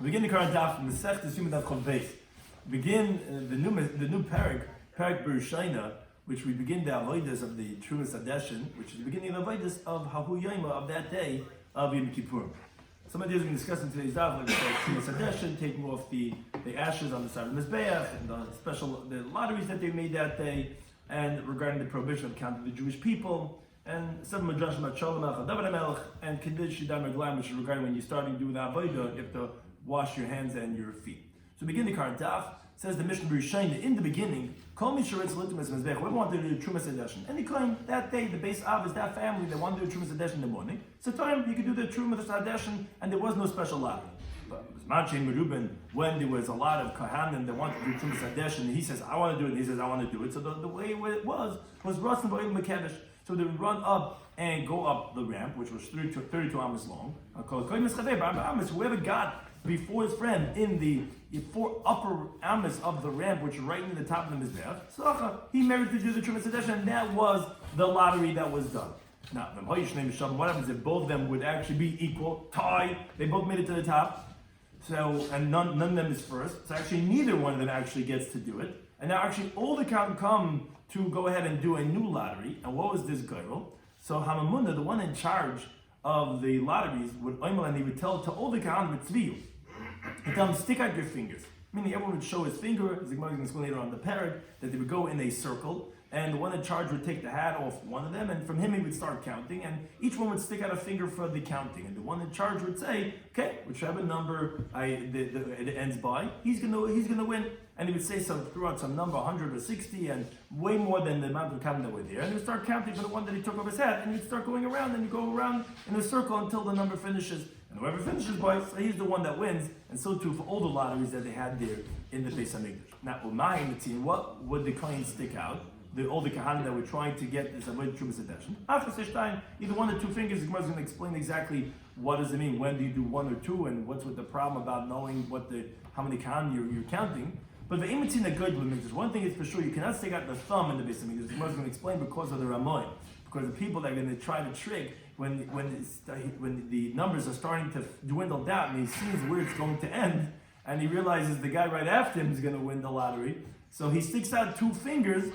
We begin the current Daf Mesech Yoma Daf. Begin the new parak Bereshina, which we begin the avodas of the Trumas Adeshin, which is the beginning of the avodas of Yoma of that day of Yom Kippur. Some ideas we can discuss in today's Daf, like Trumas Adeshin, taking off the ashes on the side of the Mizbeach, and the lotteries that they made that day, and regarding the prohibition of counting the Jewish people. And some madrash about Shalom Melech, David Melech, and Kiddush Shidam Reglaim, which is regarding when you're starting to do the avodah, you have to wash your hands and your feet. So begin the current daf. Says the Mishnah Bereshina in the beginning, Kol Mi Sheretz L'Tumas Mizbeach. Whoever wanted to do Trumas Adeshin, and he claimed that day the base av is that family that wanted to do Trumas Adeshin in the morning. So time you could do the Trumas Adeshin, and there was no special lottery. But when there was a lot of Kohanim that wanted to do Trumas Adeshin, he says, I want to do it, and he says, I want to do it. So the way it was Ratzon Ba'il Mekedesh. So they would run up and go up the ramp, which was 32 amas long. Whoever got before his friend in the four upper amas of the ramp, which are right in the top of the mizbeach, so he merited to do the Trumas Adeshin, and that was the lottery that was done. Now, what happens if both of them would actually be equal, tie, they both made it to the top, so and none of them is first, so actually neither one of them actually gets to do it, and now actually all the count come to go ahead and do a new lottery. And what was this girl? So Hamamunda, the one in charge of the lotteries, would and he would tell to all the Kahan with tzviyu. He'd tell them, stick out your fingers. Meaning everyone would show his finger, as the Gemara is going to explain later on the parag, that they would go in a circle, and the one in charge would take the hat off one of them, and from him he would start counting, and each one would stick out a finger for the counting, and the one in charge would say, okay, whichever number it ends by, he's gonna win. And he would say throughout some number, 100 or 60, and way more than the amount of counting that were there. And he would start counting for the one that he took off his hat, and he'd start going around, and you go around in a circle until the number finishes. And whoever finishes by, so he's the one that wins. And so too for all the lotteries that they had there in the Beis Hamikdash. Now, what would the coins stick out? All the kahanim that were trying to get this avoid Trumas Adeshin. Either one or two fingers. The Gemara is going to explain exactly what does it mean. When do you do one or two, and what's with the problem about knowing how many kahanim you're counting. But the imitina good limits. One thing is for sure, you cannot stick out the thumb in the Beis Hamikdash. The Gemara is going to explain because of the Ramoy, because the people that are going to try to trick when the numbers are starting to dwindle down, and he sees where it's going to end, and he realizes the guy right after him is going to win the lottery. So he sticks out two fingers,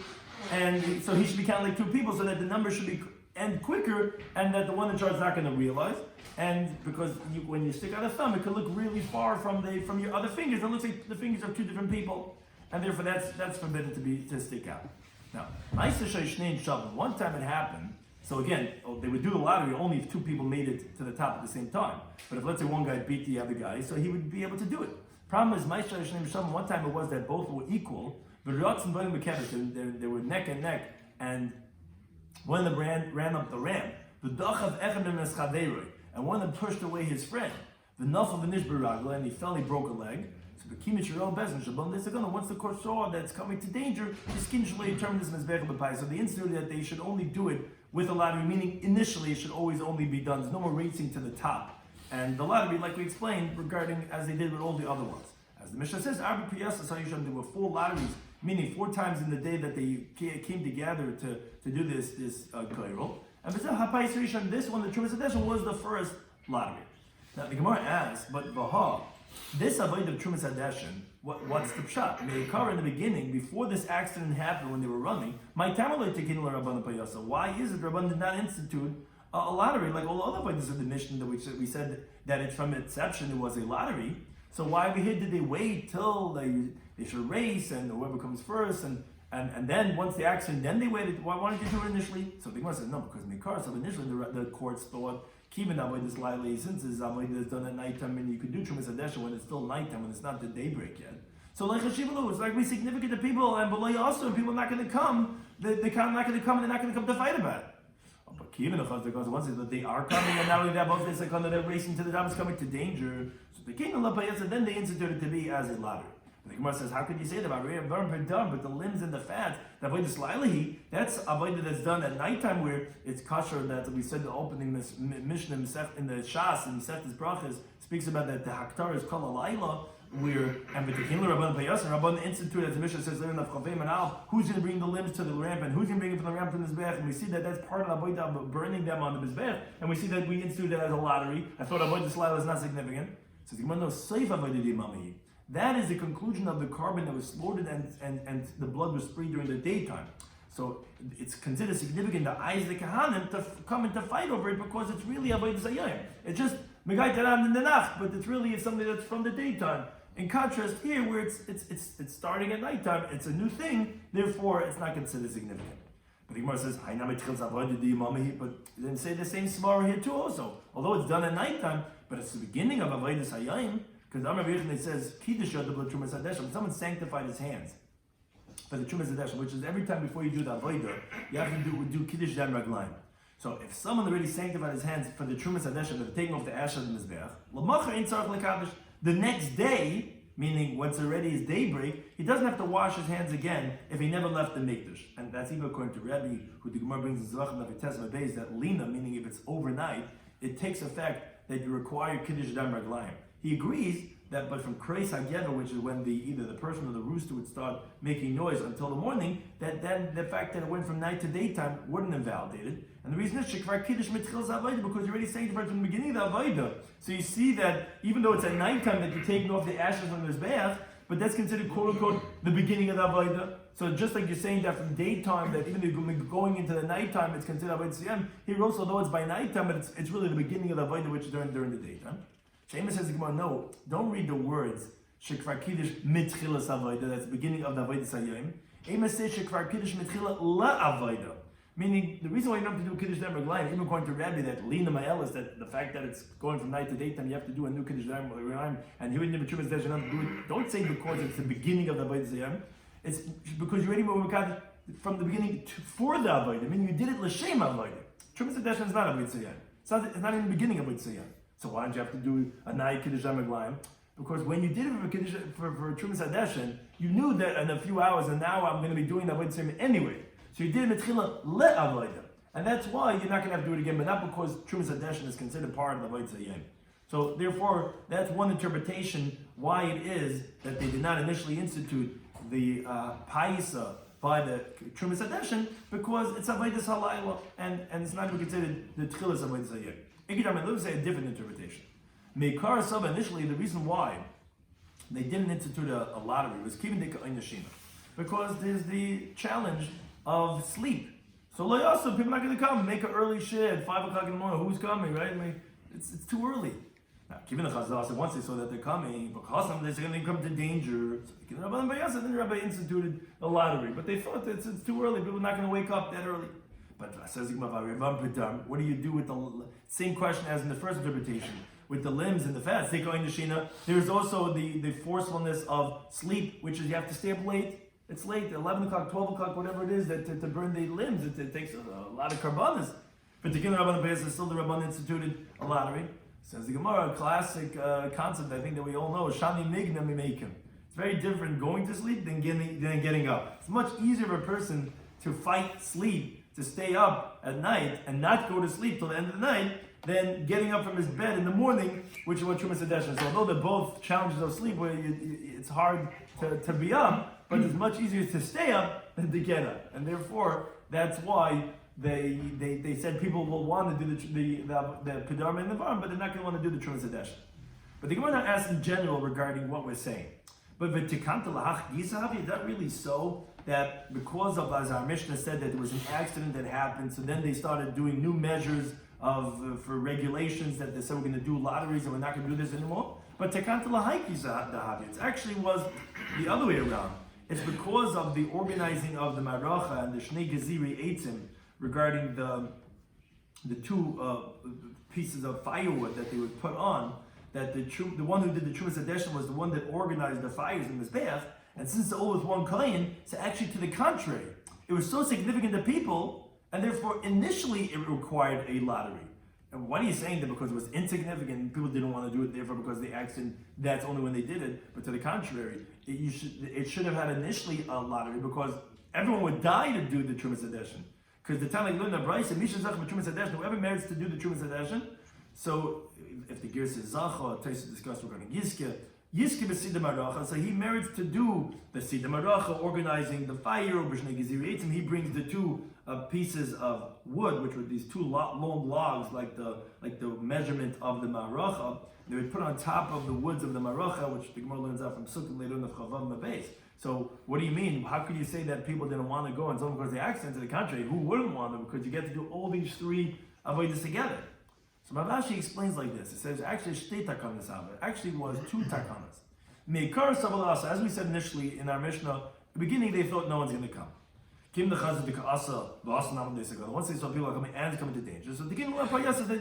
and so he should be counting like two people, so that the number should end quicker, and that the one in charge is not going to realize. And because when you stick out a thumb, it can look really far from your other fingers. It looks like the fingers of two different people, and therefore that's forbidden to stick out. Now, one time it happened. So again, they would do the lottery only if two people made it to the top at the same time. But if let's say one guy beat the other guy, so he would be able to do it. Problem is, one time it was that both were equal, but they were neck and neck, and one of them ran up the ramp. And one of them pushed away his friend. The naf of the nishbaragla, and he fell, he broke a leg. So once the court saw that it's coming to danger, the skin should determine this mizbeach. So they instituted that they should only do it with a lottery, meaning initially it should always only be done. There's no more racing to the top. And the lottery, like we explained, regarding as they did with all the other ones. As the Mishnah says, there were 4 lotteries, meaning 4 times in the day that they came together to do this gairul. And this one, the Trumas Adeshin, was the first lottery. Now the Gemara asks, but this avoid of Trumas Adeshin, what's the pshat? May occur in the beginning, before this accident happened when they were running. Why is it Rabban did not institute a lottery like all other avoids of the Mishnah that we said that it's from inception it was a lottery? So why over here did they wait till they should race and whoever comes first and then once the accident, then they waited? Why didn't you do it initially? So the Gemara says no, because Mikar. So initially the courts thought, keeping avodas lailei, since this avodah is done at nighttime, and you could do Trumas Adeshin when it's still nighttime, when it's not the daybreak yet. So like Hashivalu, it's like we significant to people, and below also, people are not going to come. They're not going to come, and they're not going to come to fight about it. But even if once that they are coming, and not only that, both they say they're racing to the top, is coming to danger. So the king of then they instituted it to be as a lottery. The Gemara says, how could you say that about but the limbs and the fat, the avodah slailahi, that's avodah that's done at nighttime where it's kosher, that we said the opening Mishnah in the Shas and Mesech's brachas speaks about that the haktar is called a laila, where and Rabban institute, as the Mishnah says, who's going to bring the limbs to the ramp and who's going to bring it from the ramp to the mizbeach? And we see that that's part of the avodah, burning them on the mizbeach, and we see that we instituted that as a lottery. I thought avodah slailah is not significant. So the Gemara knows Seif Avodah Yomami. That is the conclusion of the carbon that was slaughtered and the blood was sprayed during the daytime. So it's considered significant the eyes of the Kahanim to come and to fight over it because it's really Avodah Zayim. It's just Megai Taran in the Nacht, but it's really something that's from the daytime. In contrast here, where it's starting at nighttime, it's a new thing, therefore it's not considered significant. But the Gemara says, but it didn't say the same svara here too also. Although it's done at nighttime, but it's the beginning of Avodah Zayim, because Amar Yechon says, Kiddush Yadav Trumas Hadeshem, someone sanctified his hands for the Trumas Hadeshem, which is every time before you do the Avodah, you have to do Kiddush Dam Raglayim. So if someone already sanctified his hands for the Trumas Hadeshem, they're taking off the ash of the Mizbeach, L'macha Ein Tzarech L'Kadosh, the next day, meaning once already is daybreak, he doesn't have to wash his hands again if he never left the Mikdash. And that's even according to Rabbi, who the Gemara brings in Zvachim Navites Mabeis, that Lina, meaning if it's overnight, it takes effect that you require Kiddush Dam Raglayim. He agrees that, but from Kreis HaGever, which is when either the person or the rooster would start making noise until the morning, that then the fact that it went from night to daytime wouldn't invalidate it. And the reason is Shekvar Kiddush Mitchil Zavaida, because you're already sanctified from the beginning of the Avaida. So you see that even though it's at nighttime that you're taking off the ashes from his bath, but that's considered quote unquote the beginning of the Avaida. So just like you're saying that from daytime, that even though you're going into the nighttime, it's considered Avaida Siyam. Here also, though it's by nighttime, but it's really the beginning of the Avaida, which is during the daytime. Shema says, no, don't read the words Shekvar Kiddush Mitchilas Avoida, that's the beginning of the Avodah Sayim. Ema says Shekvar Kiddush Mitchila La Avoida. Meaning, the reason why you don't have to do Kiddush Dam Raglayim, even according to Rabbi, that Lina Ma'el is that the fact that it's going from night to daytime, you have to do a new Kiddush Dam Raglayim, and you wouldn't have a Chumas Desh, you have to do it. Don't say because it's the beginning of the Avodah Sayim. It's because you already moved from the beginning for the Avodah. Meaning you did it L'Shem Avodah. Chumas Desh is not Avodah Sayim. It's not even the beginning of Avodah Sayim. So why don't you have to do a night Kiddush Dam Raglayim? Because when you did it for Trumas Hadeshen, you knew that in a few hours, and now I'm going to be doing the Avodah Sayim anyway. So you did it Mitchila le'avodah. And that's why you're not going to have to do it again, but not because Trumas Hadeshen is considered part of the Avodah Sayim. So therefore, that's one interpretation why it is that they did not initially institute the Paisa by the Trumas Hadeshen, because it's Avodah Halayla, and it's not even considered the Tchilas Avodah Sayim. Let me say a different interpretation. Meikar Saba, initially, the reason why they didn't institute a lottery was Kivin Dika Einashina, because there's the challenge of sleep. So also, people are not going to come, make an early shit at 5 o'clock in the morning. Who's coming, right? I mean, it's too early. Now, Kivin the Chazal said once they saw that they're coming, because they're going to come to danger. So then Rabbi instituted a lottery, but they thought that it's too early. People are not going to wake up that early. But what do you do with the same question as in the first interpretation? With the limbs and the fats, there's also the forcefulness of sleep, which is you have to stay up late. It's late, 11 o'clock, 12 o'clock, whatever it is, to burn the limbs. It takes a lot of karbanas. But the Rabban Peyas, still the Rabban instituted a lottery. Says the Gemara, a classic concept I think that we all know, Shani Migna Mimekim. It's very different going to sleep than getting up. It's much easier for a person to fight sleep, to stay up at night and not go to sleep till the end of the night, than getting up from his bed in the morning, which is what Trumas Hadeshen is. So although they're both challenges of sleep, where it's hard to be up, but it's much easier to stay up than to get up. And therefore, that's why they said people will want to do the Kedarma and the Varm, but they're not going to want to do the Trumas Hadeshen. But the Gemara asks in general regarding what we're saying. But v'tikanta lahach gizahavi, is that really so? That because of, as our Mishnah said, that there was an accident that happened, so then they started doing new measures for regulations that they said we're going to do lotteries and we're not going to do this anymore. But tekanta lahach gizahavi, it actually was the other way around. It's because of the organizing of the Maracha and the Shnei Geziri Eitzim regarding the two pieces of firewood that they would put on, that the one who did the Trumas Hadeshen was the one that organized the fires in this bath, and since it was one kohen, so actually to the contrary, it was so significant to people, and therefore initially it required a lottery. And why are you saying that? Because it was insignificant, people didn't want to do it, therefore because the accident, that's only when they did it. But to the contrary, it should have had initially a lottery, because everyone would die to do the Trumas Hadeshen. Because the time like Luna Bryce and Misha Zach Trumas Hadeshen, whoever merits to do the Trumas Hadeshen. So if the gear says Zacha, Taisa discussed regarding Yizke, Yiski b'Siddur Maracha, so he merits to do the Siddur Maracha, organizing the fire. He brings the two pieces of wood, which were these two long logs, like the measurement of the Maracha. They would put on top of the woods of the Maracha, which the Gemara learns out from Sukkot later in the Chavav Mabez. So what do you mean? How could you say that people didn't want to go and so because they accident? To the contrary, who wouldn't want to? Because you get to do all these three avodas together. So Rashi explains like this. It says actually shtei takanas ava. It actually was two takanas. Meikar savalasa, as we said initially in our Mishnah, at the beginning they thought no one's going to come. Kim the chazad the kaasa v'asa nam desagan. Once they saw people are coming and coming to danger, so the beginning of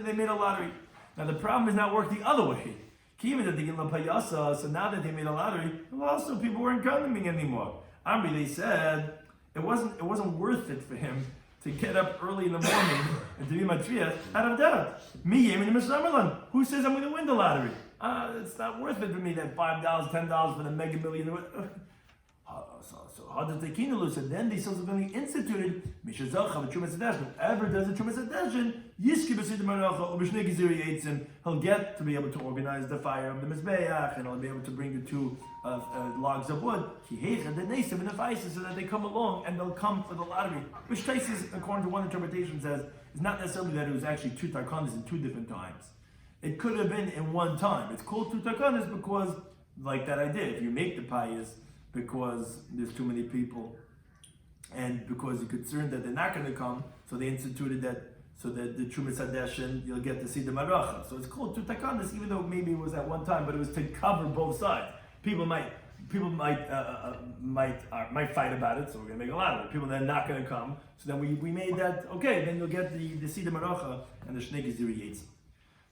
they made a lottery. Now the problem is not work the other way. Even at the beginning of payasa, so now that they made a lottery, well, also people weren't coming anymore. Amri, they said it wasn't worth it for him to get up early in the morning and to be matriach out of doubt. Me, who says I'm going to win the lottery? It's not worth it for me that $5, $10 for the mega million. So Hadatekinalu said then they subsequently instituted whoever does the Trumas Adeshin, he'll get to be able to organize the fire of the Mizbeach and he'll be able to bring the two logs of wood. So that they come along and they'll come for the lottery. Which Taisus, according to one interpretation, says is not necessarily that it was actually two tarkanas in two different times. It could have been in one time. It's called two tarkanas because, like that idea, if you make the payas because there's too many people and because you're concerned that they're not going to come, so they instituted that so that the Trumas Hadeshin, you'll get to see the Maracha. So it's called two takanas, even though maybe it was at one time, but it was to cover both sides. People might fight about it, so we're going to make a lot of it. People that are not going to come, so then we made that, okay, then you'll get the Siddur Maracha and the Shnei Gizuri Yetz.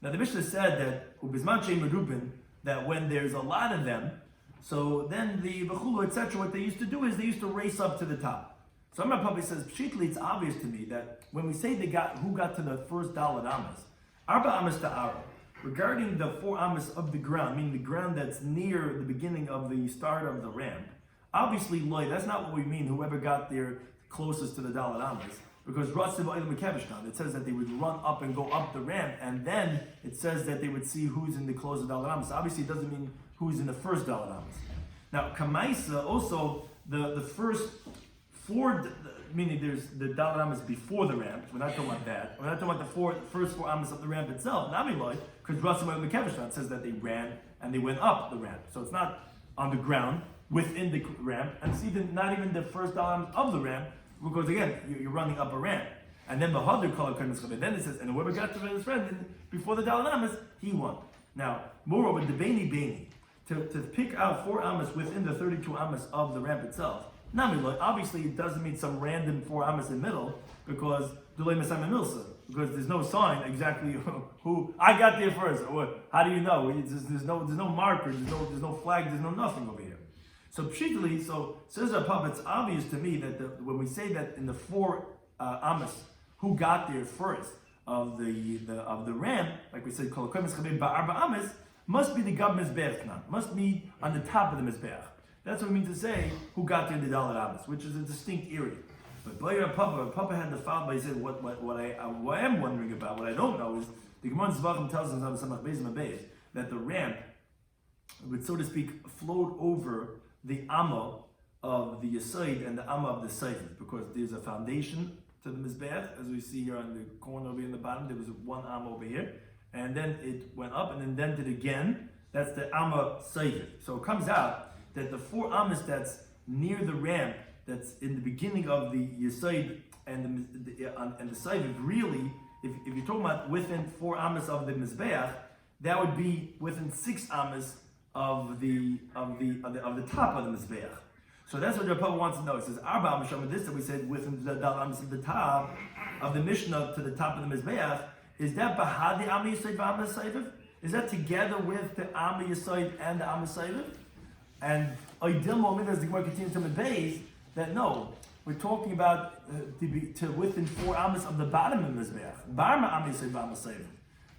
Now the Mishnah said that Ubizman Shei Merubin, that when there's a lot of them, so then the Bechulu, etc., what they used to do is they used to race up to the top. So Amar Papi says, Pshitli, it's obvious to me that when we say who got to the first Daled Amas, Arba Amas to Ara, regarding the 4 Amas of the ground, meaning the ground that's near the beginning of the start of the ramp, obviously, that's not what we mean, whoever got there closest to the Daled Amas. Because it says that they would run up and go up the ramp, and then it says that they would see who's in the closest Daled Amas. Obviously, it doesn't mean who's in the first Daled Amas. Now, Kamaisa, also, the first 4, meaning there's the Daled Amas before the ramp. We're not talking about that. We're not talking about the first 4 Amas of the ramp itself. Naviloi, because Rasim al says that they ran and they went up the ramp. So it's not on the ground, within the ramp, and it's not even the first Daled Amas of the ramp, because again, you're running up a ramp. And then the Hadr color comes, then it says, and whoever got to his friend before the Daled Amas, he won. Now, moreover, the Beni, to pick out 4 Amas within the 32 Amas of the ramp itself, obviously it doesn't mean some random 4 Amas in the middle, because there's no sign exactly who I got there first. Or how do you know? There's no marker, there's no flag, there's no nothing over here. So pshitli, says our Papa, it's obvious to me that when we say that in the 4 Amas, who got there first of the ramp, like we said, Amas, must be the Gab Mizbeach Knan, must be on the top of the Mizbeach. That's what we mean to say, who got there in the Daled Amas, which is a distinct area. But Papa had the foul by saying what I am wondering about, what I don't know is, the Gemara Zvachim tells us on Samach Beis Mabez that the ramp would, so to speak, float over the Amma of the Yesod and the Amma of the Seifet, because there's a foundation to the Mizbeach, as we see here on the corner over here in the bottom, there was 1 Amma over here, and then it went up and indented again. That's the Amma Seifet. So it comes out that the 4 Amas that's near the ramp, that's in the beginning of the Yesod and the Seifet, really, if you're talking about within 4 Amas of the Mizbeach, that would be within 6 Amas of the top of the Mizbeach. So that's what the Papa wants to know. It says, Arba Amasham, this that we said within the Daled Amas of the top of the Mishnah to the top of the Mizbeach, is that Bahadi Amma Yesod Amma Seifet? Is that together with the Amma Yesod and the Amma Seifet? And Oidil Moment, as the Gemara continues to Mabez, that no, we're talking about to within 4 Amas of the bottom of the Mizbeach. Barma Amma Yesod Amma Seifet.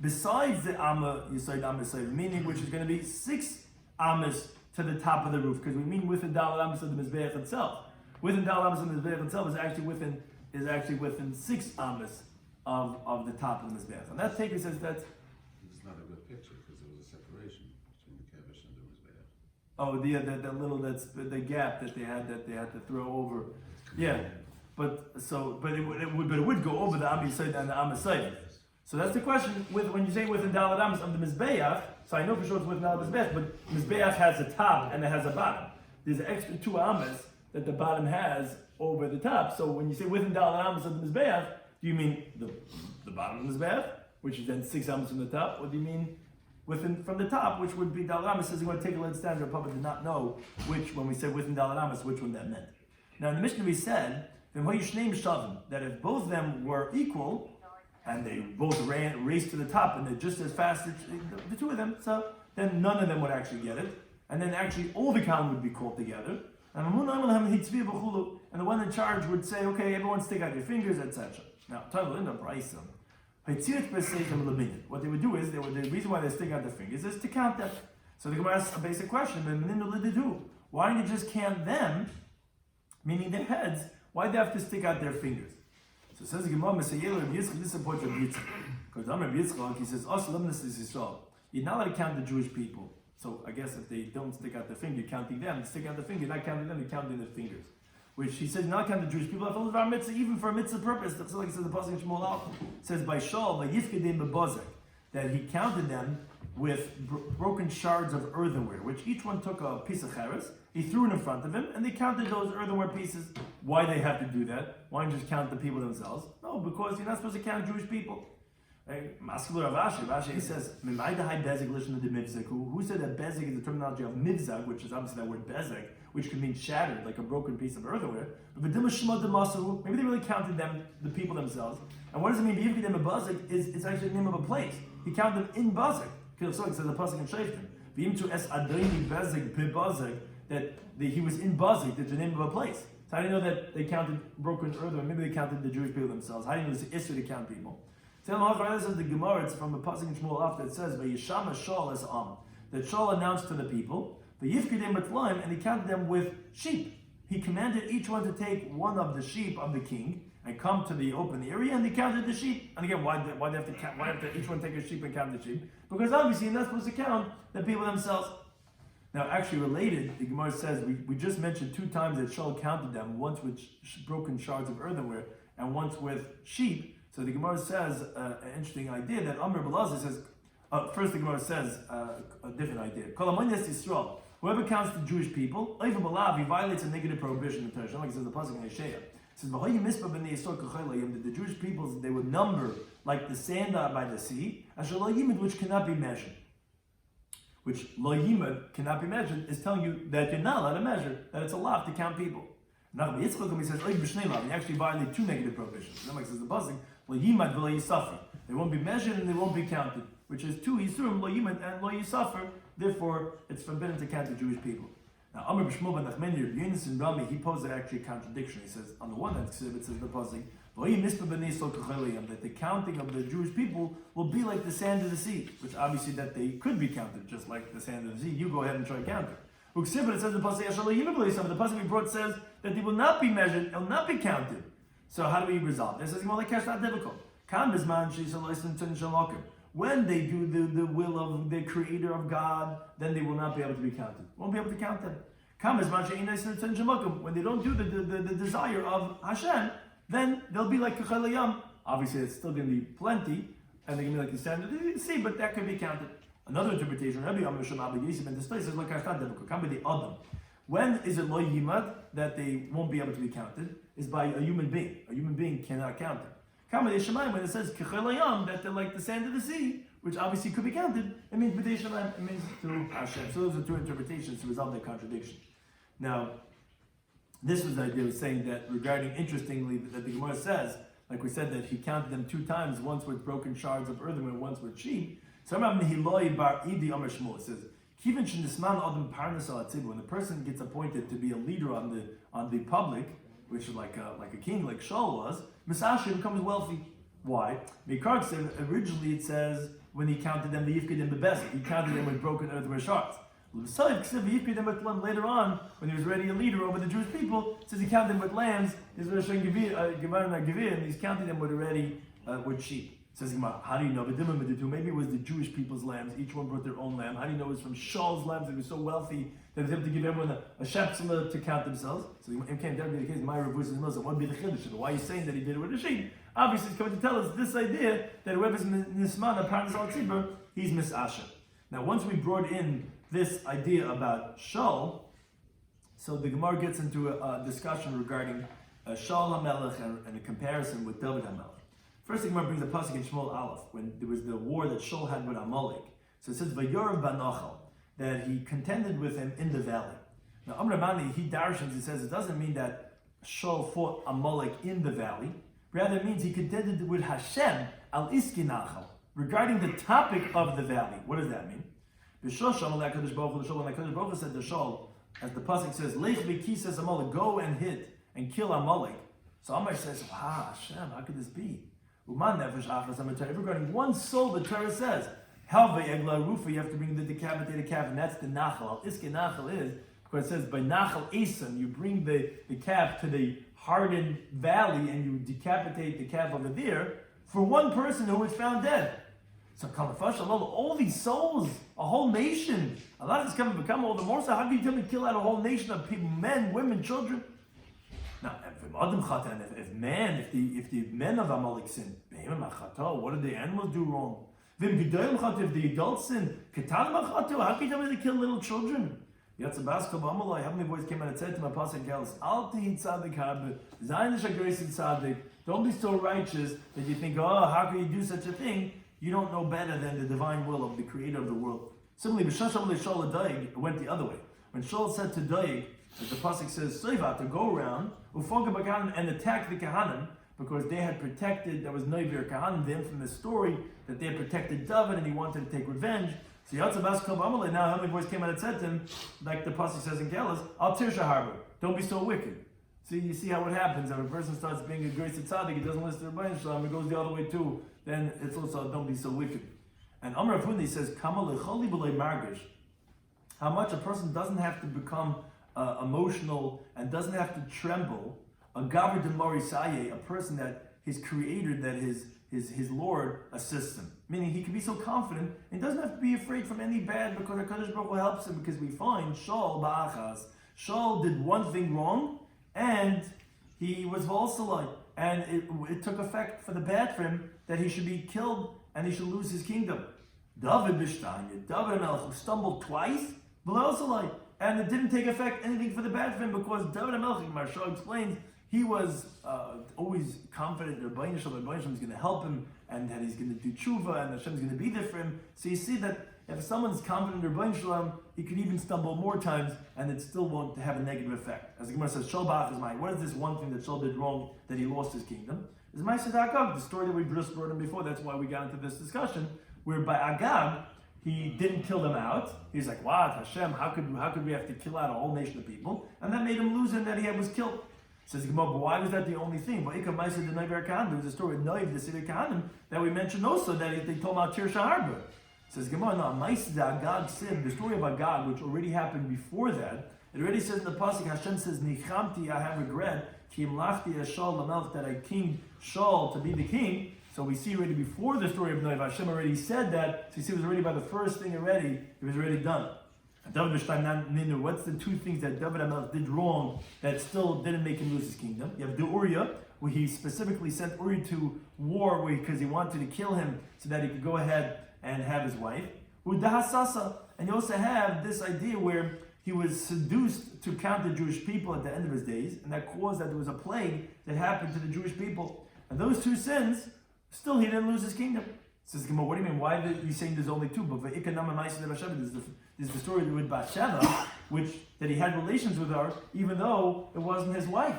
Besides the Amma Yesod Amma Seifet, meaning which is going to be 6 Amas to the top of the roof, because we mean within Daled Amas of the Mizbeach itself. Within Daled Amas of the Mizbeach itself is actually within 6 Amas of the top of the Mizbeach. And that taker says that it's not a good picture because there was a separation between the Kevish and the Mizbeach. Oh, the little the gap that they had to throw over. Yeah, but it would go over the Am Yisrael and the Am Yisrael. So that's the question. When you say within Daled Amos of the Mizbeach, so I know for sure it's within Daled Mizbeach, but Mizbeach has a top and it has a bottom. There's an extra 2 Amos that the bottom has over the top. So when you say within Daled Amos of the Mizbeach, do you mean the bottom of the Mizbeach, which is then 6 Amos from the top, or do you mean within from the top, which would be Daled Amos? Says you want to take a little standard. Papa did not know which, when we said within Daled Amos, which one that meant. Now in the Mishnah we said that if both of them were equal and they both raced to the top and they're just as fast as the 2 of them, so then none of them would actually get it, and then actually all the count would be called together. And the one in charge would say, okay, everyone stick out your fingers, etc. Now, what they would do is, the reason why they stick out their fingers is to count them. So the Gemara asks a basic question, why don't you just count them, meaning their heads? Why do they have to stick out their fingers? So it says the Gemara, this supports Rabbi Yitzchak. Because Rabbi Yitzchak, he says, you're not allowed to count the Jewish people. So I guess if they don't stick out their finger, you're counting them. Stick out the finger, you're not counting them, you're counting their fingers. Which he says, not count the Jewish people, even for a mitzvah purpose. That's like it says the pasuk in Shmuel Aleph. It says by Shaul, by Yifkedim bebozek, that he counted them with broken shards of earthenware, which each one took a piece of cheres, he threw it in front of him, and they counted those earthenware pieces. Why they have to do that? Why don't you just count the people themselves? No, because you're not supposed to count Jewish people. Rashi says, who said that bezek is the terminology of mivzag, which is obviously that word bezek, which could mean shattered, like a broken piece of earthenware. But maybe they really counted them, the people themselves. And what does it mean? It's actually the name of a place. He counted them in Bazek. Because it says the pasuk in Shoftim, that he was in Bazek, that's the name of a place. So how do you know that they counted broken earthenware? Maybe they counted the Jewish people themselves. How do you know it's an issue to count people? This is the Gemara, it's from the pasuk in Shmuel Aleph that says, "Vayishama Shaul es am," that Shaul announced to the people, "Vayifkedem b'tlaim," and he counted them with sheep. He commanded each one to take one of the sheep of the king and come to the open area, and he counted the sheep. And again, why they have to count? Why have to each one take a sheep and count the sheep? Because obviously you're not supposed to count the people themselves. Now, actually related, the Gemara says we just mentioned 2 times that Shaul counted them, once with broken shards of earthenware and once with sheep. So the Gemara says an interesting idea that Amr Belazar says. First, the Gemara says a different idea. Whoever counts the Jewish people, he violates a negative prohibition in Torah. Like it says the pasuk in Isaiah. It says that the Jewish peoples, they would number like the sand by the sea, which cannot be measured. Which lo yimad cannot be measured is telling you that you're not allowed to measure, that it's allowed to count people. Now, he says, he actually violated 2 negative prohibitions. Like it says the pasuk, lo yimad v'lo yisafar. They won't be measured and they won't be counted, which is 2 yisurim, lo yimad and lo yisafar. Therefore, it's forbidden to count the Jewish people. Now, Amr B'Shmuel ben Nachmani, Yunus and Rami, he posed actually a contradiction. He says, on the one hand, it says the pasuk, that the counting of the Jewish people will be like the sand of the sea, which obviously that they could be counted just like the sand of the sea. You go ahead and try to count it. But it says the pasuk we brought says that they will not be measured, it will not be counted. So how do we resolve this? It says, well, like that's not difficult. When they do the will of the Creator of God, then they will not be able to be counted. Won't be able to count them. When they don't do the desire of Hashem, then they'll be like Kachal. Obviously, it's still going to be plenty, and they're going to be like the sand of the sea, but that could be counted. Another interpretation, Rabbi Yisrael in this place is like the Adam. When is it lo yimad that they won't be able to be counted? Is by a human being. A human being cannot count them. When it says that they're like the sand of the sea, which obviously could be counted, it means b'dei shamayim, it means through Hashem. So those are 2 interpretations to resolve that contradiction. Now, this was the idea of saying that regarding, interestingly, that the Gemara says, like we said, that he counted them 2 times, once with broken shards of earthenware, once with sheep. So it says, when the person gets appointed to be a leader on the public, which is like a king, like Shaul was, Misasha becomes wealthy. Why? Because originally it says when he counted them, he counted them with broken earthenware shards. Later on, when he was already a leader over the Jewish people, it says he counted them with lambs. He's showing and he's counting them with sheep. Says how do you know? Maybe it was the Jewish people's lambs. Each one brought their own lamb. How do you know it was from Shaul's lambs? They were so wealthy that they were able to give everyone a shepsula to count themselves. So it came down to the case. My Rabbi says, what would be the chiddush? Why are you saying that he did it with a sheep? Obviously, it's coming to tell us this idea that whoever's nisman upon his tzibur, he's misasher. Now, once we brought in this idea about Shaul, so the Gemara gets into a discussion regarding Shaul HaMelech and a comparison with David HaMelech. First, the Gemara brings a pasuk in Shmuel Aleph when there was the war that Shaul had with Amalek. So it says Vayorav Banachal, that he contended with him in the valley. Now, Amr Mani, he darshans, he says it doesn't mean that Shaul fought Amalek in the valley. Rather, it means he contended with Hashem al Iskinachal regarding the topic of the valley. What does that mean? The HaKadosh Baruch Hu said to Shaul, as the pasuk says, Lech v'kisas Amalek, go and hit and kill Amalek. So Amr says, Hashem, how could this be? Regarding one soul, the Torah says, you have to bring the decapitated calf, and that's the nachal. Iske nachal is, because it says, by nachal esan, you bring the calf to the hardened valley and you decapitate the calf over there for one person who was found dead. So, all these souls, a whole nation, Allah is coming to become all the more. So, how can you tell me to kill out a whole nation of people, men, women, children? Now, if the men of Amalek sin, what did the animals do wrong? If the adults sin, how can you tell me to kill little children? Heavenly voice came out and said to my pasuk girls, don't be so righteous that you think, oh, how can you do such a thing? You don't know better than the divine will of the creator of the world. Similarly, it went the other way. When Shaul said to Daig, as the pasuk says, to go around and attack the Kahanim, because they had protected, there was Neivir Kahanim, the infamous story that they had protected David and he wanted to take revenge. So now Heavenly voice came out and said to him, like the pasuk says in Gelas, Al Tirsha Harbor, don't be so wicked. See, you see how it happens. If a person starts being a grace tzaddik, he doesn't listen to Rabbi Shalom, it goes the other way too, then it's also don't be so wicked. And Amr Afundi says, how much a person doesn't have to become emotional and doesn't have to tremble. A Gavar de Morisaye, a person that his creator, that his Lord assists him. Meaning he can be so confident and doesn't have to be afraid from any bad because HaKadosh Baruch Hu helps him, because we find Shaul Ba'achaz. Shaul did one thing wrong and he was Volsalite. And it took effect for the bad for him that he should be killed and he should lose his kingdom. David Bishtanya, David HaMelech, who stumbled twice, Volsalite. And it didn't take effect anything for the bad for him because David HaMelech, Marsha explains, he was always confident that Rabbi Shloimy is going to help him and that he's going to do tshuva and Hashem is going to be there for him. So you see that if someone's confident in Rabbi Shloimy, he could even stumble more times and it still won't have a negative effect. As the Gemara says, Shaul Ba'ach is mine. What is this one thing that Shaul did wrong that he lost his kingdom? Is Ma'aseh Agag, the story that we just brought in before. That's why we got into this discussion, where by Agag, he didn't kill them out. He's like, what, Hashem, how could we have to kill out a whole nation of people? And that made him lose and that he was killed. Says Gemara, but why was that the only thing? There was a story of Noiv, the city of Kahanim, that we mentioned also, that they told him out Tirsha Harbor. Says Gemara, no, Agag said, the story of Agag, which already happened before that, it already says in the pasuk, Hashem says, Nichamti, I have regret, Ki imlachti es Shaul lamelch, that I kinged Shaul to be the king. So we see already before the story of Noiv, Hashem already said that, so you see it was already by the first thing already, it was already done. What's the two things that David HaMelech did wrong that still didn't make him lose his kingdom? You have the Uriah, where he specifically sent Uriah to war because he wanted to kill him so that he could go ahead and have his wife. Udahasasa, and you also have this idea where he was seduced to count the Jewish people at the end of his days, and that caused that there was a plague that happened to the Jewish people. And those two sins, still he didn't lose his kingdom. Says, what do you mean? Why are you saying there's only two? But there's the story with Bathsheba, that he had relations with her, even though it wasn't his wife.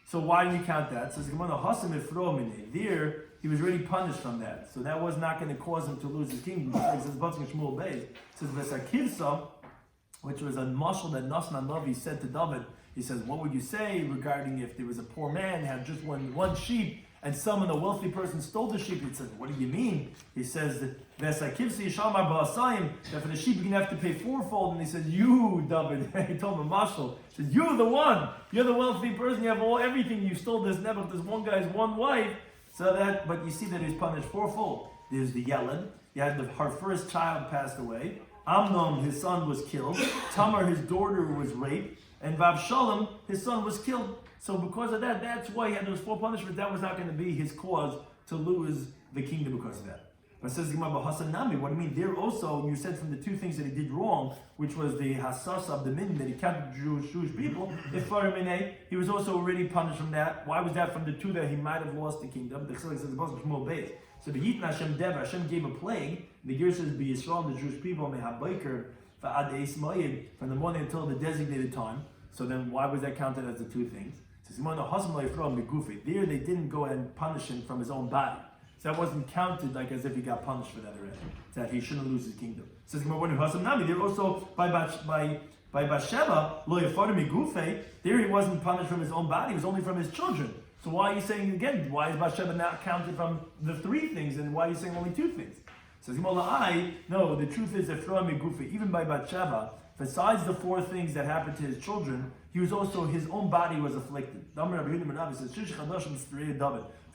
So why do you count that? Says, there, he was already punished from that. So that was not going to cause him to lose his kingdom. It says, Vesakivsa, which was a mashal that Nasna Navi said to David. He says, what would you say regarding if there was a poor man, had just one sheep, and someone, a wealthy person, stole the sheep? He said, what do you mean? He says that for the sheep you're going to have to pay fourfold. And he said, you, David, he told him, Mashal, he said, you're the one. You're the wealthy person. You have everything. You stole this nebuch, this one guy's one wife. But you see that he's punished fourfold. There's the Yelad. Her first child passed away. Amnon, his son, was killed. Tamar, his daughter, was raped. And Avshalom, his son, was killed. So because of that, that's why he had those 4 punishments. That was not going to be his cause to lose the kingdom because of that. But it says Gemara Hassan Nami, what do you mean? There also, you said from the 2 things that he did wrong, which was the Hassas of the min, that he counted Jewish people, if he was also already punished from that. Why was that from the 2 that he might have lost the kingdom? The Chilek says the Pasuk Shmuel Beis. So the Yitin Hashem Dev, Hashem gave a plague. The Ger says, Be Yisrael, the Jewish people, may have Baker, from the morning until the designated time. So then why was that counted as the 2 things? It says, there they didn't go and punish him from his own body. So that wasn't counted like as if he got punished for that already. So that he shouldn't lose his kingdom. It says, they're also by Bathsheba, there he wasn't punished from his own body, it was only from his children. So why are you saying again, why is Bathsheba not counted from the 3 things, and why are you saying only 2 things? Says no, the truth is that even by Bathsheba, besides the 4 things that happened to his children, he was also, his own body was afflicted. For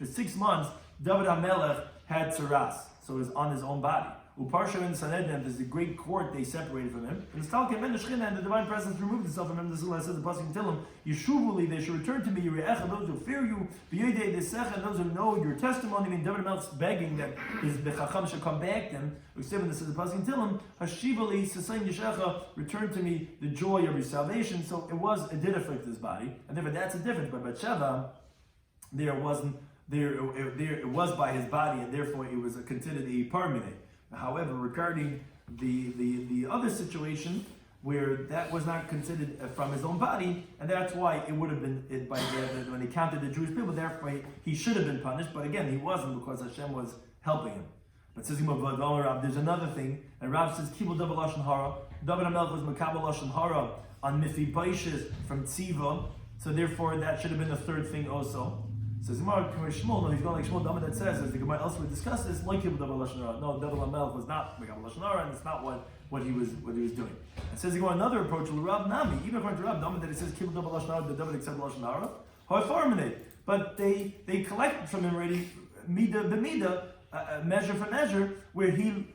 6 months, David HaMelech had tzaras, so it was on his own body. Uparsha in Sanhedrin, there's a great court they separated from him. And the divine presence removed itself from him. This is what it says the Pasuk tell him, Yeshuvuli, they should return to me, those who fear you, those who know your testimony. I mean, David HaMelech's begging that the Chacham should come back to him. This is the Pasuk tell him, Hashivali, Sasayin Yeshecha, return to me the joy of your salvation. So it did afflict his body. And therefore that's a difference. But Bathsheba, it was by his body, and therefore it was considered a parmine. However, regarding the other situation where that was not considered from his own body, and that's why it would have been when he counted the Jewish people. Therefore, he should have been punished, but again, he wasn't because Hashem was helping him. But says there's another thing, and Rav says Kibul David Lashon Hara. David HaMelech was Makabel Lashon Hara on Mephibosheth from Tziva, so therefore that should have been the 3rd thing also. Says Gemara, Shmuel, no, he's going like Shmuel Dama that says, as the Gemara elsewhere discusses, like Kibul David Lashon Hara. No, David HaMelech was not Makabel Lashon Hara, and it's not what he was doing. It says he go another approach, Rav Nami, even according to Rav Nami that it says Kibul David Lashon Hara, the David accepted Lashon Hara, Ha'farminate. But they collected from him already Mida b'Mida, measure for measure, where he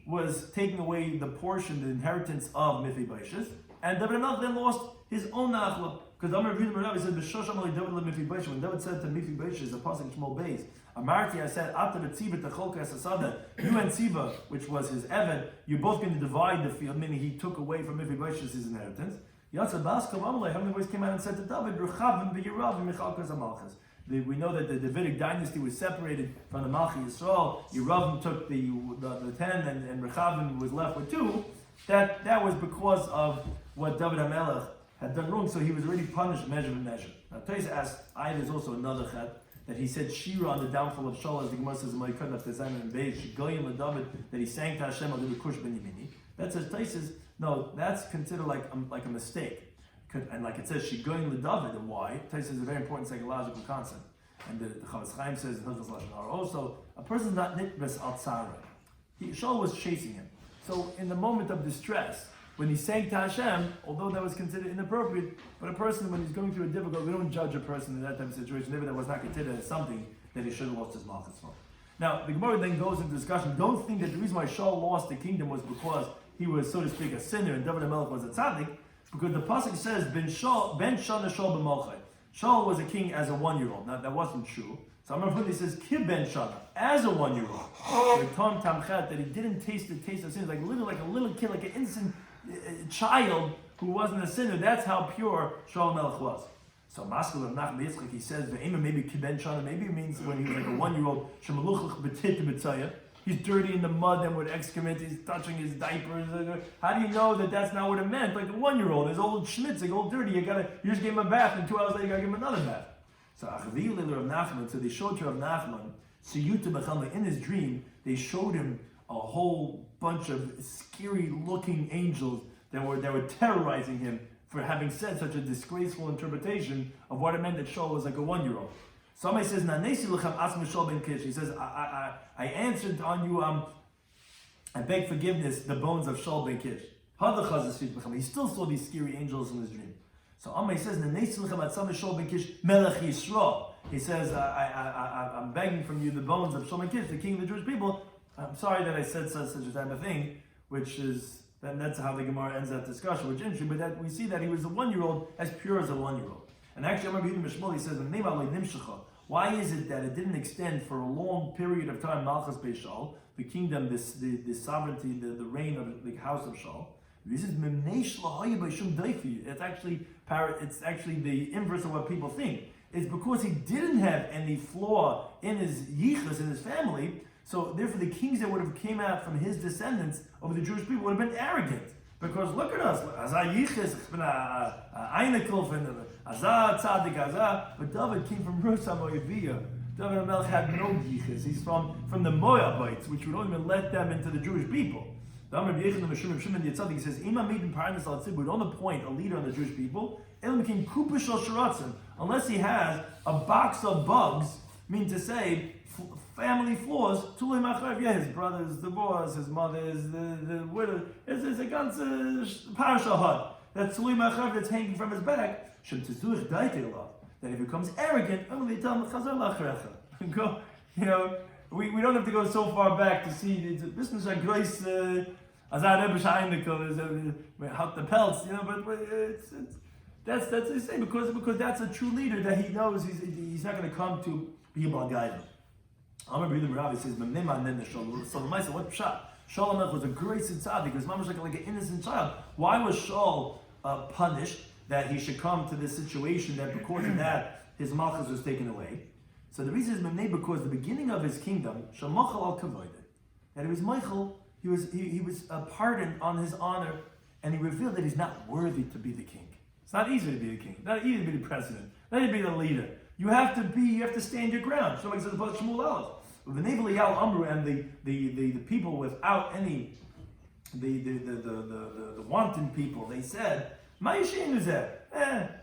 was taking away the portion, the inheritance of Mephibosheth, and David HaMelech then lost his own nachla. Because Amar said, when David said to Mephibosheth, the Pasuk Shmuel Beis, Amarti, I said, you and Tziva, which was his Eved, you're both going to divide the field, meaning he took away from Mephibosheth his inheritance. Heavenly voice came out and said to David, we know that the Davidic dynasty was separated from the Malchi Yisrael. Yeravim took the 10, and Rechavim was left with 2. That was because of what David HaMelech had done wrong, so he was already punished measure for measure. Now Taisa asked, there's also another chet, that he said shiur on the downfall of Shaul, as the Gemara says in Ma'ikad of Tezayin and Beis, Shigoyim David, that he sang to Hashem al Kush ben Yemini. That says Taisa, no, that's considered like a mistake. And like it says, Shigoyim David, and why? Taisa is a very important psychological concept. And the Chavetz Chaim says, also, a person's not nitbes al tzara. Shaul was chasing him. So in the moment of distress, when he sang to Hashem, although that was considered inappropriate, but a person, when he's going through a difficult, we don't judge a person in that type of situation, maybe that was not considered as something that he should have lost his malchus for. Now, the Gemara then goes into discussion. Don't think that the reason why Shaul lost the kingdom was because he was, so to speak, a sinner and David HaMelech was a tzaddik. It's because the pasuk says, Ben Shana Shaul b'malchai. Shaul was a king as a 1-year-old. Now, that wasn't true. So I'm going to put this as Kib Ben Shana, as a 1-year-old. The Tom Tamchet, that he didn't taste the taste of sin, like a little kid, like an innocent child who wasn't a sinner. That's how pure Shaul Melech was. So Maskul of Nachman Yitzchak, he says, maybe Kiben Shana, maybe it means when he was like a 1-year-old, Shemaluchach Betit B'tzayah. He's dirty in the mud and with excrement, he's touching his diapers. How do you know that that's not what it meant? Like a 1-year-old, his old schmitzig, old dirty, you just gave him a bath, and 2 hours later you gotta give him another bath. So Achaviyu Leil Rav Nachman, so they showed to Rav Nachman, Siyuta B'chalma, in his dream, they showed him a whole bunch of scary looking angels that were terrorizing him for having said such a disgraceful interpretation of what it meant that Shaul was like a 1-year-old. Somebody says, "Nanesi lechem asma Shaul ben Kish." He says, "I answered on you. I beg forgiveness. The bones of Shaul ben Kish." He still saw these scary angels in his dream. So Amay says, "Nanesi lechem asma Shaul ben Kish melech Yisrael." he says, I'm begging from you the bones of Shlomo Kish, the king of the Jewish people. I'm sorry that I said such a type of thing, which is, that's how the Gemara ends that discussion, which is interesting, but that we see that he was a 1-year-old, as pure as a 1-year-old. And actually, I remember Yoma Daf, he says, why is it that it didn't extend for a long period of time, Malchus Beis Shaul, the kingdom, the sovereignty, the reign of the house of Shaul? This is it's actually the inverse of what people think. It's because he didn't have any flaw in his yichus, in his family, so therefore the kings that would have came out from his descendants of the Jewish people would have been arrogant. Because look at us, Azah yichus, Azah tzadik, Azah, but David came from Rusa Moaviyah. David HaMelech had no yichus. He's from the Moabites, which would only let them into the Jewish people. He says, we don't appoint a leader on the Jewish people unless he has a box of bugs, meaning to say, family flaws, his brother's divorce, his mother's the widow, it's a ganze parasha hut that's hanging from his back. That if he becomes arrogant, go, we don't have to go so far back to see the business like grace how the pelts, but that's the same because that's a true leader that he knows he's not going to come to be about guidance. I remember the Rabbi says, so the Maisa, what pshat? Shaul HaMelech was a great tzaddik. He was like an innocent child. Why was Shaul punished that he should come to this situation that because of that his malchus was taken away? So the reason is because the beginning of his kingdom, Shamachal al Kavodah, that he was Michael, he was pardoned on his honor, and he revealed that he's not worthy to be the king. It's not easy to be the king, not easy to be the president, not easy to be the leader. You have to stand your ground. So like says about Shmuel Aleph. With the Nevel Yal Amru and the people without any the wanton people, they said, Ma'yishin is that?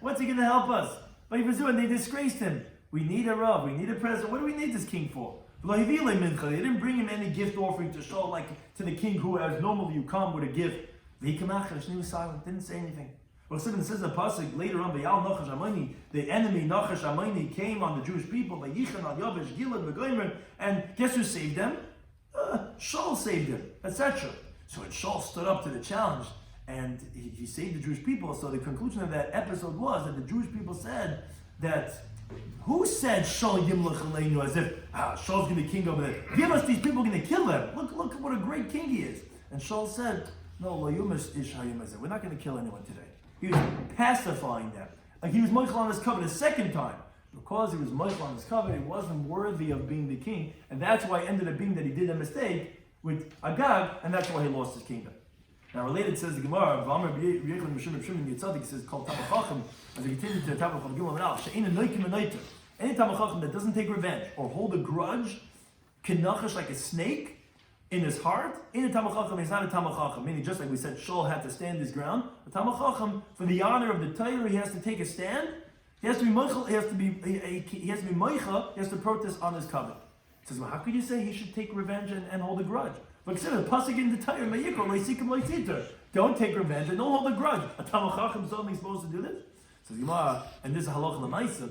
What's he gonna help us? But and they disgraced him. We need a Rav, we need a president. What do we need this king for? They didn't bring him any gift offering to show like to the king who, as normally you come with a gift. He was silent, didn't say anything. Well, it says the pasuk later on, the enemy Nachash Amoni came on the Jewish people, and guess who saved them? Shaul saved them, etc. So when Shaul stood up to the challenge, and he saved the Jewish people, so the conclusion of that episode was that the Jewish people said that, who said Shaul Yimlech Aleinu, as if Shaul's going to be king over there? Give us these people, we're going to kill them. Look what a great king he is. And Shaul said, no, we're not going to kill anyone today. He was pacifying them. Like he was Michael on his covenant a second time. Because he was Michael on his covenant, he wasn't worthy of being the king, and that's why it ended up being that he did a mistake with Agag, and that's why he lost his kingdom. Now related says the Gemara, it says called Tamachachim, as we continue to the Tamachachim Gimel Menal, any Tamachachim that doesn't take revenge or hold a grudge, can nachash like a snake in his heart. In a Tamachachim, he's not a Tamachachim, meaning just like we said, Shaul had to stand his ground. A Tamachachim, for the honor of the Torah, he has to take a stand. He has to be Meicha, he has to protest on his covenant. He says, well, how could you say he should take revenge and hold a grudge? But consider the pasuk in the Torah, don't take revenge and don't hold a grudge. A Tamachachim is only supposed to do this? Says Yoma, and this is halacha l'maisa.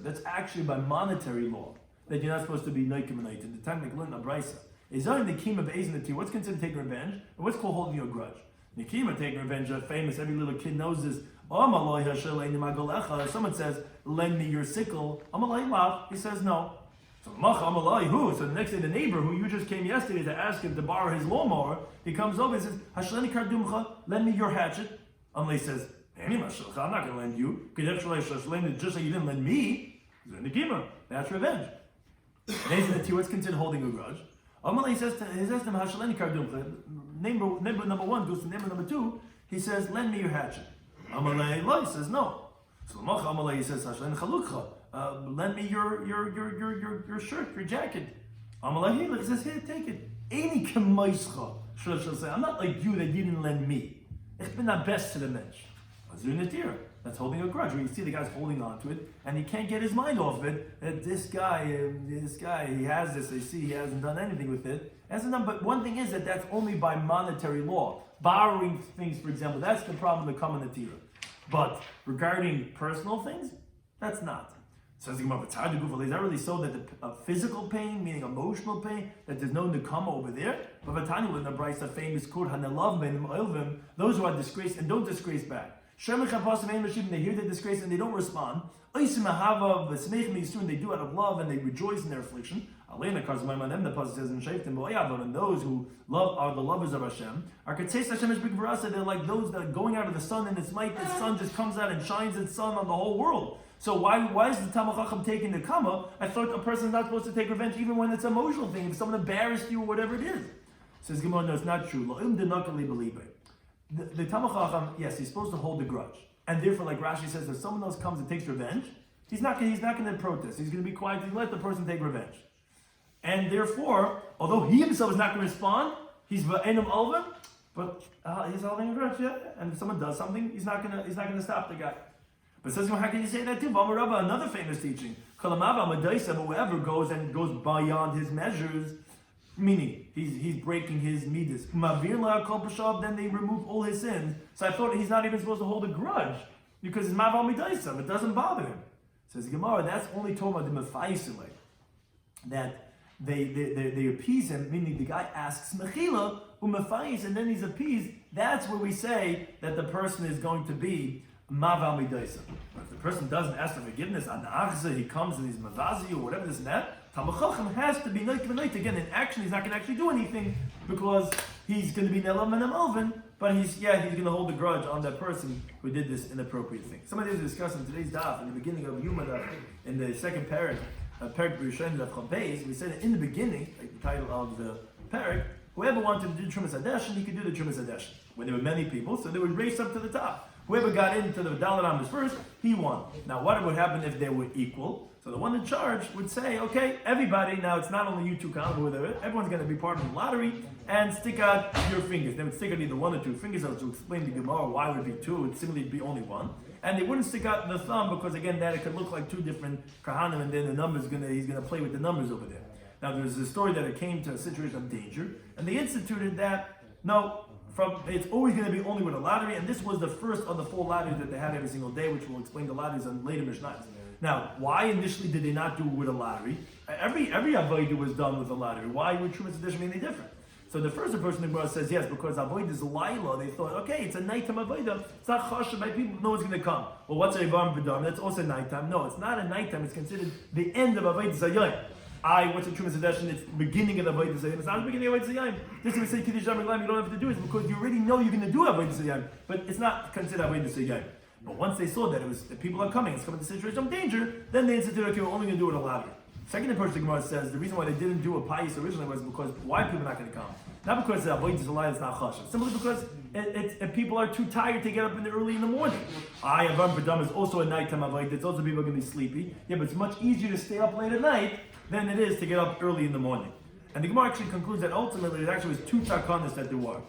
That's actually by monetary law that you're not supposed to be noikim and noitim. The time they learn a brisa. Is only the kima be'ezin the what's considered taking revenge, and what's called holding a grudge. The kima taking revenge are famous. Every little kid knows this. If someone says, "Lend me your sickle," he says no. So who? So the next day, the neighbor who you just came yesterday to ask him to borrow his lawnmower, he comes over and says, "Lend me your hatchet." Amalai says, "I'm not going to lend you. Just like you didn't lend me." That's revenge. What's considered holding a grudge? Amalai says to him, number one goes to neighbor number two. He says, "Lend me your hatchet." Amalai says no. So Amalai says, "Lend me your shirt, your jacket." Amalai says, "Here, take it." I'm not like you that you didn't lend me. Ich bin not best to the mensch. That's holding a grudge. Where you see the guy's holding on to it, and he can't get his mind off of it. That this guy, he has this. I see he hasn't done anything with it. But one thing is that that's only by monetary law. Borrowing things, for example, that's the problem that come in the Torah. But regarding personal things, that's not. Says the Gemara, is that really so that the physical pain, meaning emotional pain, that there's no nekama over there? But Vatani with the Brisa famous kur hanelav benim oilvim, those who are disgraced and don't disgrace back. Shemich hapasim ein mashim, they hear the disgrace and they don't respond. Oisim ahava v'smeich mi'yisur, they do out of love and they rejoice in their affliction. Alena karzmayim on them, the pasuk says in Shayftim bo'yavon, and those who love are the lovers of Hashem. Are katzeis Hashem is big verasa, they're like those that are going out of the sun in its might. The sun just comes out and shines its sun on the whole world. So why is the Talmud Chacham taking the kama? I thought a person is not supposed to take revenge even when it's an emotional thing, if someone embarrassed you or whatever it is. Says Gemara, no, it's not true. The Talmud Chacham, yes, he's supposed to hold the grudge. And therefore, like Rashi says, if someone else comes and takes revenge, he's not going to protest. He's going to be quiet and let the person take revenge. And therefore, although he himself is not going to respond, he's v'enim alvin, but he's holding a grudge, yeah? And if someone does something, he's not going to stop the guy. But says, how can you say that too? Another famous teaching. Whoever goes beyond his measures, meaning he's breaking his midas. Then they remove all his sins. So I thought he's not even supposed to hold a grudge because it's maval midaisa. It doesn't bother him. Says Gemara, that's only talking about the mefaisilei. That they appease him, meaning the guy asks mechila umefais, and then he's appeased. That's where we say that the person is going to be maval midaisa. But if the person doesn't ask for forgiveness, he comes and he's mavazi or whatever this and that, Talmud Chacham has to be night. Again, in action, he's not going to actually do anything because he's going to be nelam and alvin, but he's going to hold a grudge on that person who did this inappropriate thing. Somebody was discussing today's daf in the beginning of Yoma Daf, in the second parak, Rabbi Shloimy Schwartzberg. We said that in the beginning, like the title of the parak, whoever wanted to do Trumas Hadeshin, he could do the Trumas Hadeshin. When there were many people, so they would race up to the top. Whoever got into the Dalet Amos first, he won. Now, what would happen if they were equal? So the one in charge would say, okay, everybody, now it's not only you two count, everyone's going to be part of the lottery, and stick out your fingers. They would stick out either one or two fingers, so to explain the Gemara why it would be two, it would simply be only one. And they wouldn't stick out the thumb, because again, that it could look like two different kahanim, and then the numbers, he's going to play with the numbers over there. Now, there's a story that it came to a situation of danger, and they instituted that, no, it's always going to be only with a lottery, and this was the first of the 4 lotteries that they had every single day, which we'll explain the lotteries on later Mishnahs. Now, why initially did they not do it with a lottery? Every avodah was done with a lottery. Why would Trumas Hadeshin be any different? So the first person in the Gemara says yes, because avodah is laila. They thought, okay, it's a nighttime avodah. It's not chashav. My people know it's going to come. Well, what's a yivam b'dam? That's also nighttime. No, it's not a nighttime. It's considered the end of avodah zayim. What's a Trumas Hadeshin? It's the beginning of the avodah zayim. It's not the beginning of avodah zayim. This is we say kiddush reglaim. You don't have to do it because you already know you're going to do avodah zayim, but it's not considered avodah zayim. But once they saw that the people are coming, it's coming to a situation of danger, then they instituted, okay, we're only going to do it a lottery. Second approach, the Gemara says, the reason why they didn't do a payis originally was because why are people not going to come? Not because the avodah zayim is not chashav, simply because people are too tired to get up early in the morning. Yavam b'dam is also a nighttime avodah. It's also people are going to be sleepy. Yeah, but it's much easier to stay up late at night than it is to get up early in the morning. And the Gemara actually concludes that ultimately it actually was 2 takanas that there were.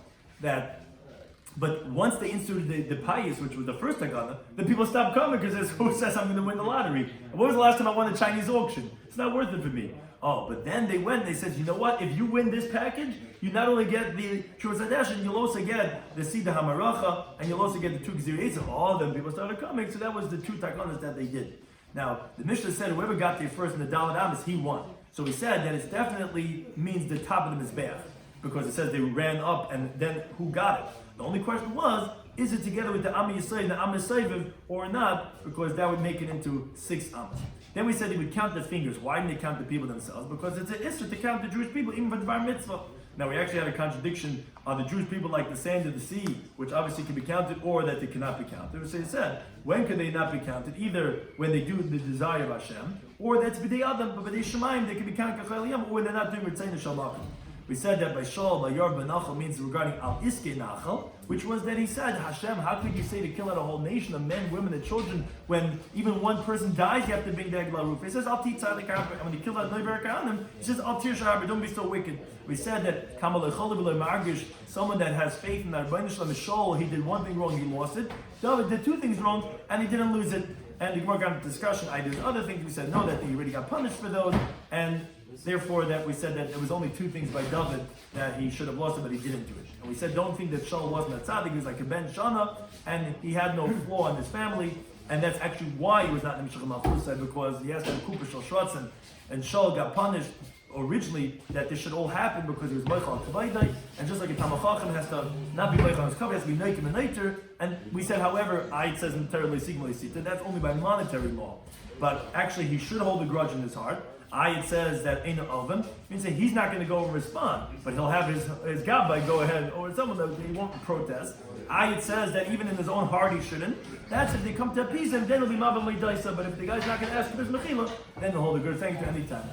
But once they instituted the payis, which was the first takana, then people stopped coming because who says I'm going to win the lottery? And when was the last time I won a Chinese auction? It's not worth it for me. Oh, but then they went and they said, you know what? If you win this package, you not only get the Trumas Hadeshin, you'll also get the Sida Hamaracha, and you'll also get the 2 Gzirei. All then people started coming, so that was the 2 takanas that they did. Now, the Mishnah said whoever got there first in the Dalet Amos, he won. So he said that it definitely means the top of the Mizbeach, because it says they ran up and then who got it? The only question was, is it together with the Am Yisrael and the Am Yisrael or not? Because that would make it into 6 Amos. Then we said they would count the fingers. Why didn't they count the people themselves? Because it's an issur to count the Jewish people, even for the Bar Mitzvah. Now we actually had a contradiction on the Jewish people like the sand of the sea, which obviously can be counted, or that they cannot be counted. So it said, when can they not be counted? Either when they do the desire of Hashem, or that's b'dei Adam, but b'dei Shemaim, they can be counted k'chayil yom, or when they're not doing Ritzayin Shalachim. We said that by Shol, by Yor, by Nachal means regarding Al Iske Nachal, which was that he said, Hashem, how could you say to kill out a whole nation of men, women, and children when even one person dies, you have to bring the Eglah roof? He says, Al Titzah Lekar, when he killed out Noiver Kahanim, he says, Al Tir Shahar, don't be so wicked. We said that Kamal Echol Margish, someone that has faith in that Rebbeinu Shalom Shol, he did one thing wrong, he lost it. David did 2 things wrong, and he didn't lose it. And the Gemara got into discussion. I did other things. We said no, that he already got punished for those, and therefore that we said that there was only 2 things by David that he should have lost it, but he didn't do it. And we said, don't think that Shaul wasn't a tzaddik, he was like a ben Shana, and he had no flaw in his family, and that's actually why he was not in Mishachim Malchusa, because he has to Kupa Shal Shratzen, and Shaul got punished originally that this should all happen because he was Meichel al Kavaydai, and just like a Tamachachim has to not be Meichel on his cover, has to be Neikim and Neiter, and we said, however, it says in Torah Le'Sigma Le'Sita, that's only by monetary law. But actually, he should hold a grudge in his heart. It says that Ein Alvin means that he's not going to go and respond, but he'll have his gabbai go ahead, or someone that he won't protest. It says that even in his own heart he shouldn't. That's if they come to appease him, then it'll be Mabam Leidaisa. But if the guy's not going to ask for his mechila, then he'll hold a good thing to any time.